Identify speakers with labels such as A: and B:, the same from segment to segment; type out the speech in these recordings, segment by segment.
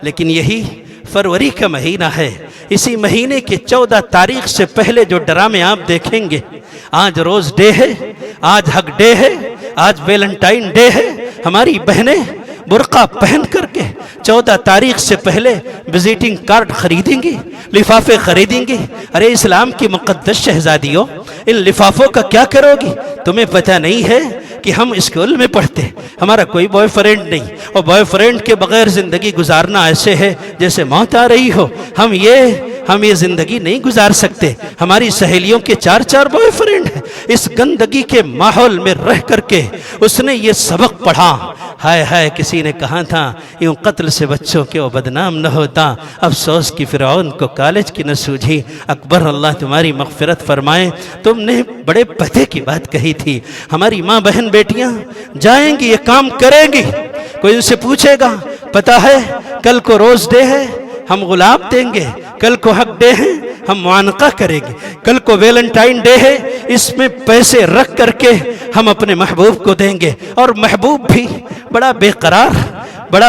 A: लेकिन यही फरवरी का महीना है। इसी महीने के 14 तारीख से पहले जो ड्रामे आप देखेंगे, आज रोज डे है, आज हक डे है, आज वैलेंटाइन डे है। हमारी बहनें बुर्का पहन करके 14 तारीख से पहले विजिटिंग कार्ड खरीदेंगी, लिफाफे खरीदेंगी। अरे इस्लाम की मुक़द्दस शहजादियों, इन लिफाफों का क्या करोगी? तुम्हें पता नहीं है कि हम स्कूल में पढ़ते, हमारा कोई बॉयफ्रेंड नहीं, और बॉयफ्रेंड के बगैर ज़िंदगी गुजारना ऐसे है जैसे मौत आ रही हो। हम ये ज़िंदगी नहीं गुजार सकते। हमारी सहेलियों के 4-4 बॉयफ्रेंड हैं। इस गंदगी के माहौल में रह करके उसने ये सबक पढ़ा। हाय हाय, किसी ने कहा था यूं कत्ल से बच्चों के वो बदनाम न होता। अफसोस कि फ़िरऔन को कॉलेज की न सूझी। अकबर, अल्लाह तुम्हारी मग़फ़िरत फरमाए। तुमने बड़े पते की बात कही थी। हमारी माँ बहन बेटियाँ जाएंगी, ये काम करेंगी। कोई उनसे पूछेगा, पता है कल को रोज़ डे है, हम गुलाब देंगे। कल को हक डे है, हम मुआनका करेंगे। कल को वैलेंटाइन डे है, इसमें पैसे रख करके हम अपने महबूब को देंगे। और महबूब भी बड़ा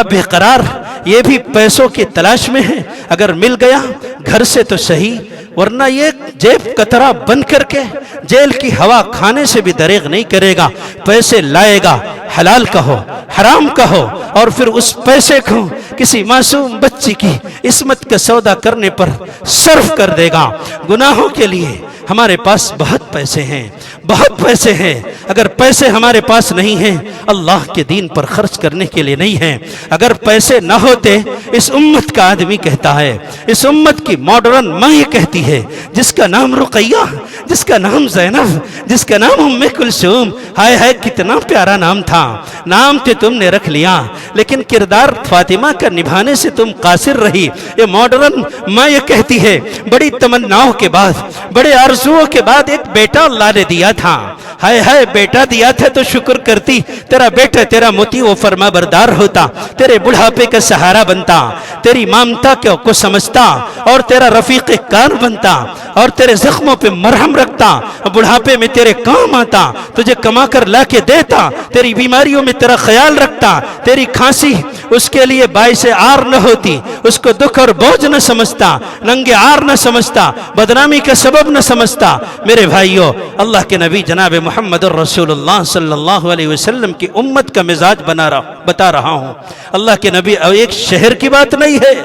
A: बेकरार, ये भी पैसों की तलाश में है। अगर मिल गया घर से तो सही, वरना ये जेब कतरा बन करके जेल की हवा खाने से भी दरेग नहीं करेगा। पैसे लाएगा, हलाल कहो हराम कहो, और फिर उस पैसे को किसी मासूम बच्ची की इस्मत का सौदा करने पर सर्फ कर देगा। गुनाहों के लिए हमारे पास बहुत पैसे हैं। अगर पैसे हमारे पास नहीं हैं, अल्लाह के दीन पर खर्च करने के लिए नहीं हैं। अगर पैसे ना होते, इस उम्मत का आदमी कहता है, इस उम्मत की मॉडर्न माँ ये कहती है, जिसका नाम रुकैया, जिसका नाम ज़ैनब, जिसका नाम उम्मे कुलसूम, हाय हाय कितना प्यारा नाम था। नाम तो तुमने रख लिया, लेकिन किरदार फातिमा का निभाने से तुम कासिर रही। ये मॉडर्न माँ ये कहती है, बड़ी तमन्नाओं के बाद, बड़े आरज़ुओं के बाद एक बेटा अल्लाह ने दिया था। हाय हाय, बेटा दिया था तो शुक्र करती। तेरा बेटा तेरा मोती वो फरमा बरदार होता, तेरे बुढ़ापे का सहारा बनता, तेरी ममता को समझता, और तेरा रफीक कार बनता, और तेरे जख्मों पे मरहम रखता, बुढ़ापे में तेरे काम आता, तुझे कमा कर ला के देता, तेरी बीमारियों में तेरा ख्याल रखता। तेरी खांसी उसके लिए बाइसे आर न होती, उसको दुख और बोझ न समझता, नंगे आर न समझता, बदनामी का सबब न समझता। मेरे भाइयों, अल्लाह के नबी जनाब मोहम्मद रसूलुल्लाह सल्लल्लाहु अलैहि वसल्लम की उम्मत का मिजाज बता रहा हूँ। अल्लाह के नबी एक शहर की बात नहीं है,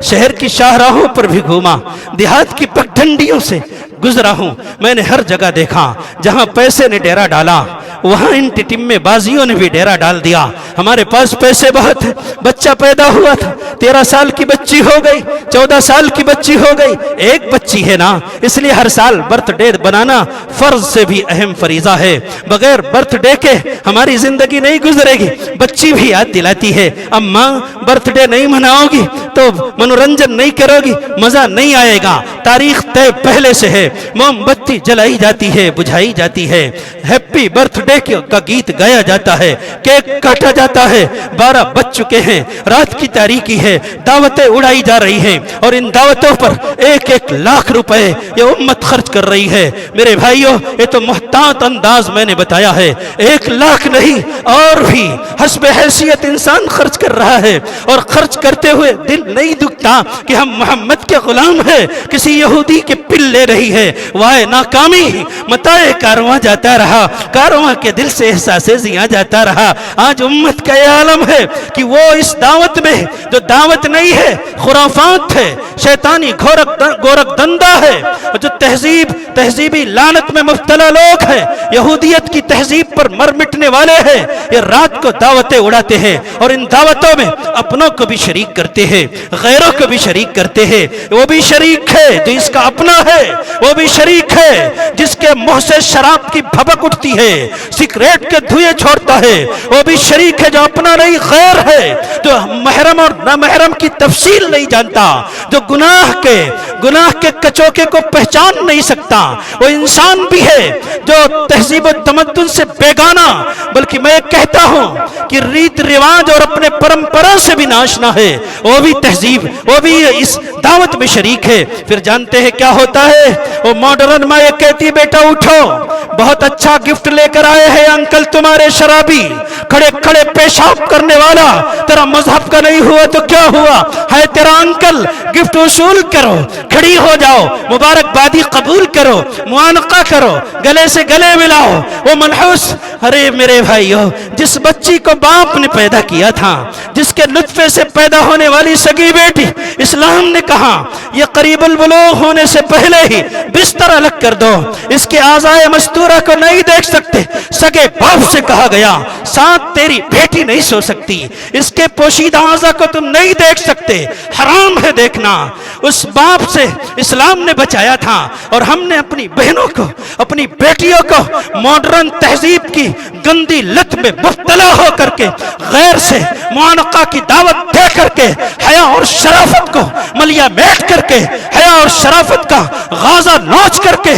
A: शहर की शाहराहों पर भी घूमा, देहात की पगडंडियों से गुजरा हूँ। मैंने हर जगह देखा जहाँ पैसे ने डेरा डाला, वहाँ इन टिटिम्मे बाजियों ने भी डेरा डाल दिया। हमारे पास पैसे बहुत है। बच्चा पैदा हुआ था, 13 साल की बच्ची हो गई, 14 साल की बच्ची हो गई, एक बच्ची है ना, इसलिए हर साल बर्थडे बनाना फर्ज से भी अहम फरीजा है। बगैर बर्थडे के हमारी जिंदगी नहीं गुजरेगी। बच्ची भी याद दिलाती है, अम्मा बर्थडे नहीं मनाओगी तो मनोरंजन नहीं करोगी, मजा नहीं आएगा। तारीख तय पहले से है, मोमबत्ती जलाई जाती है, बुझाई जाती है, हैप्पी बर्थडे का गीत गाया जाता है, केक काटा जाता है। 12 बज चुके हैं, रात की तारीकी है, दावतें उड़ाई जा रही हैं, और इन दावतों पर 1-1 लाख रुपए ये उम्मत खर्च कर रही है। मेरे भाइयों, ये तो मुहतात अंदाज मैंने बताया है, 1 लाख नहीं और भी हस्बे हैसियत इंसान खर्च कर रहा है। और खर्च करते हुए दिल नहीं दुखता कि हम मोहम्मद के गुलाम हैं, किसी यहूदी के पिल ले रही है। वाह नाकामी, मताए कारवां जाता रहा, कारवां के दिल से एहसास जिया जाता रहा। आज उम्मत का यह आलम है कि वो इस दावत में, जो दावत नहीं है, खुराफात है, शैतानी गोरख धंधा है, जो तहजीबी लानत में मुब्तला लोग हैं, यहूदियत की तहजीब पर मर मिटने वाले हैं, ये रात को दावतें उड़ाते हैं, और इन दावतों में अपनों को भी शरीक करते हैं, गैरों को भी शरीक करते हैं। वो भी शरीक है जो इसका अपना है, वो भी शरीक है जिसके मुंह से शराब की भभक उठती है, सिगरेट के धुएं छोड़ता है। वो भी शरीक है जो अपना नहीं गैर है, जो महरम और नामहरम की तफसील नहीं जानता, जो गुनाह के कचौके को पहचान नहीं सकता। वो इंसान भी है जो तहजीब और तमद्दुन से बेगाना, बल्कि मैं कहता हूं कि रीत रिवाज और अपने परंपरा से भी नाशना है। वो भी तहजीब, वो भी इस दावत में शरीक है। फिर जानते हैं क्या होता है? वो मॉडर्न माँ ये कहती, बेटा उठो, बहुत अच्छा गिफ्ट लेकर आए हैं अंकल तुम्हारे शराबी, खड़े खड़े पेशाब करने वाला, तेरा मजहब का नहीं हुआ तो क्या हुआ है तेरा अंकल, गिफ्ट वसूल करो, खड़ी हो जाओ, मुबारकबादी कबूल करो, मुआनका करो, गले से गले मिलाओ। वो मनहूस, अरे मेरे भाइयों, जिस बच्ची को बाप ने पैदा किया था, जिसके नुत्फे से पैदा होने वाली सगी बेटी, इस्लाम ने कहा ये करीबुल बुलूग होने से पहले ही बिस्तर अलग कर दो, इसके आज़ाए मस्तूरा को नहीं देख सकते। सगे बाप से कहा गया साथ तेरी बेटी नहीं सो सकती, इसके पोशीदा आज़ा को तुम नहीं देख सकते, हराम है देखना। उस बाप से इस्लाम ने बचाया था और हमने अपनी बहनों को, अपनी बेटियों को मॉडर्न तहजीब की गंदी लत में मुब्तला हो करके, गैर से मुआनका की दावत दे करके, हया और शराफत को मलिया मेट करके, हया और शराफत का गाजा नोच करके,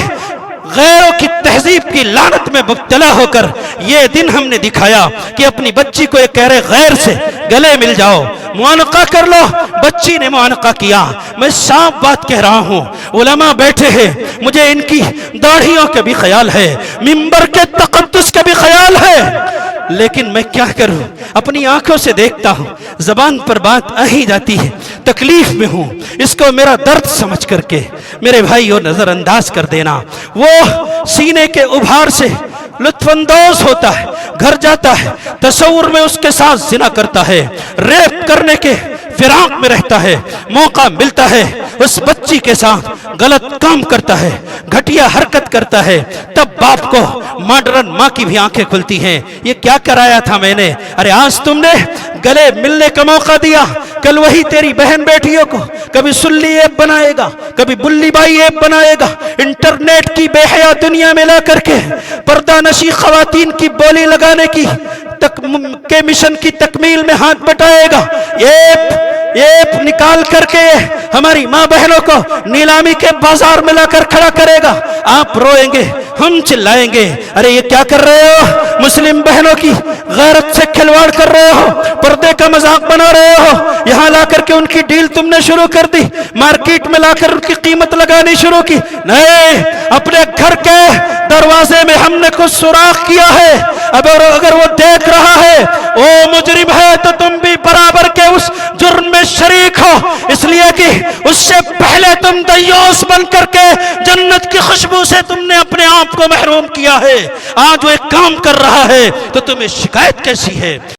A: गैरों की तहजीब की लानत में मुब्तला होकर ये दिन हमने दिखाया कि अपनी बच्ची को ये कह रहे गैर से गले मिल जाओ, मुआनका कर लो। बच्ची ने मुआनका किया। मैं साफ बात कह रहा हूँ, उलमा बैठे हैं, मुझे इनकी दाढ़ियों का भी ख्याल है, मिंबर के तकद्दुस का भी ख्याल है, लेकिन मैं क्या करूं, अपनी आंखों से देखता हूं, जबान पर बात आ ही जाती है, तकलीफ में हूं, इसको मेरा दर्द समझ करके मेरे भाइयों नजरअंदाज कर देना। वो सीने के उभार से लुत्फानंदोज होता है, घर जाता है, तस्वुर में उसके साथ जिना करता है, रेप करने के फिराक में रहता है, मौका मिलता है उस बच्ची के साथ गलत काम करता है, घटिया हरकत करता है, तब बाप को, मॉडर्न माँ की भी आंखें खुलती हैं, ये क्या कराया था मैंने। अरे आज तुमने गले मिलने का मौका दिया, कल वही तेरी बहन बेटियों को कभी सुल्ली ऐप बनाएगा, कभी बुल्ली बाई ऐप बनाएगा, इंटरनेट की बेहया दुनिया में ला करके पर्दा नशी खवातीन की बोली लगाने की के मिशन की तकमील में हाथ बटाएगा, ऐप निकाल करके हमारी माँ बहनों को नीलामी के बाजार में लाकर खड़ा करेगा। आप रोएंगे, हम चिल्लाएंगे, अरे ये क्या कर रहे हो, मुस्लिम बहनों की गैरत से खिलवाड़ कर रहे हो, पर्दे का मजाक बना रहे हो, यहाँ ला करके उनकी डील तुमने शुरू कर दी, मार्केट में लाकर उनकी कीमत लगानी शुरू की। नहीं, अपने घर के दरवाजे में हमने कुछ सुराख किया है, अब अगर वो देख रहा है वो मुजरिम है तो तुम भी बराबर के उस जुर्म में शरीक हो, इसलिए कि उससे पहले तुम दय्योस बन करके जन्नत की खुशबू से तुमने अपने आप को महरूम किया है। आज वो एक काम कर रहा है तो तुम्हें शिकायत कैसी है।